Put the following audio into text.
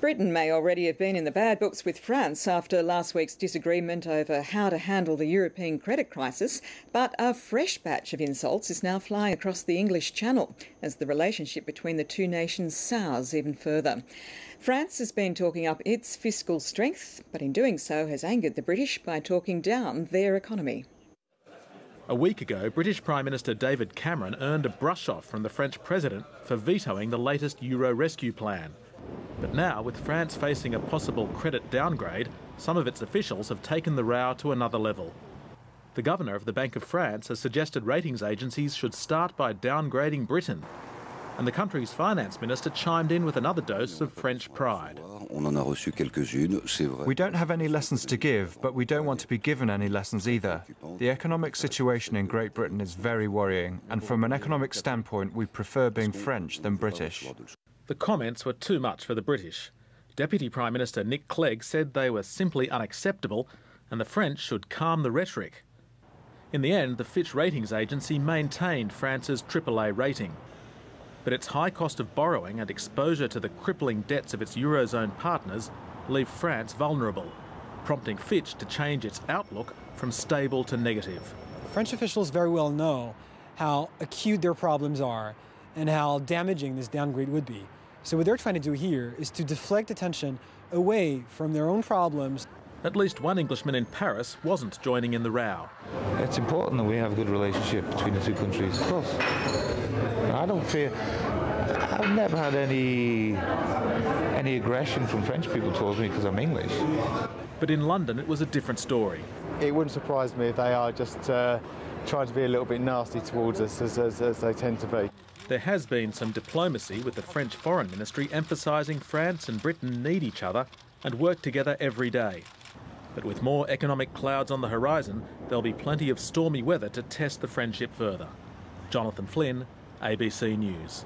Britain may already have been in the bad books with France after last week's disagreement over how to handle the European credit crisis, but a fresh batch of insults is now flying across the English Channel as the relationship between the two nations sours even further. France has been talking up its fiscal strength, but in doing so has angered the British by talking down their economy. A week ago, British Prime Minister David Cameron earned a brush-off from the French president for vetoing the latest Euro rescue plan. But now, with France facing a possible credit downgrade, some of its officials have taken the row to another level. The governor of the Bank of France has suggested ratings agencies should start by downgrading Britain. And the country's finance minister chimed in with another dose of French pride. We don't have any lessons to give, but we don't want to be given any lessons either. The economic situation in Great Britain is very worrying, and from an economic standpoint, we prefer being French than British. The comments were too much for the British. Deputy Prime Minister Nick Clegg said they were simply unacceptable and the French should calm the rhetoric. In the end, the Fitch ratings agency maintained France's AAA rating. But its high cost of borrowing and exposure to the crippling debts of its Eurozone partners leave France vulnerable, prompting Fitch to change its outlook from stable to negative. French officials very well know how acute their problems are and how damaging this downgrade would be. So what they're trying to do here is to deflect attention away from their own problems. At least one Englishman in Paris wasn't joining in the row. It's important that we have a good relationship between the two countries, of course. I've never had any aggression from French people towards me because I'm English. But in London it was a different story. It wouldn't surprise me if they are just trying to be a little bit nasty towards us as they tend to be. There has been some diplomacy, with the French Foreign Ministry emphasising France and Britain need each other and work together every day. But with more economic clouds on the horizon, there'll be plenty of stormy weather to test the friendship further. Jonathan Flynn, ABC News.